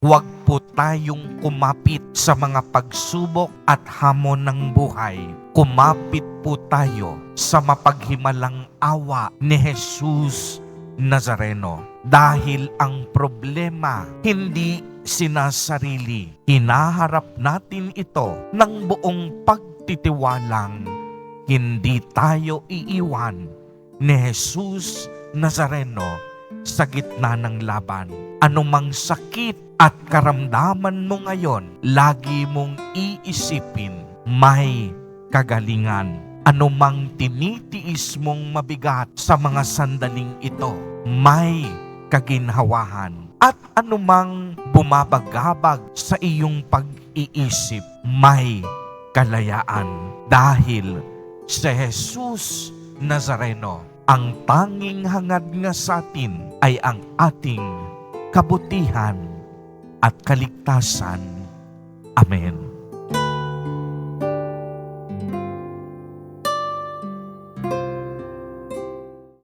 Huwag po tayong kumapit sa mga pagsubok at hamon ng buhay. Kumapit po tayo sa mapaghimalang awa ni Jesus Nazareno. Dahil ang problema hindi sinasarili, hinaharap natin ito ng buong pagtitiwalang hindi tayo iiwan ni Jesus Nazareno sa gitna ng laban. Anumang sakit at karamdaman mo ngayon, lagi mong iisipin, may kagalingan. Anumang tinitiis mong mabigat sa mga sandaling ito, may kaginhawahan. At anumang bumabagabag sa iyong pag-iisip, may kalayaan. Dahil si Jesus Nazareno, ang tanging hangad nga sa atin ay ang ating kabutihan at kaligtasan. Amen.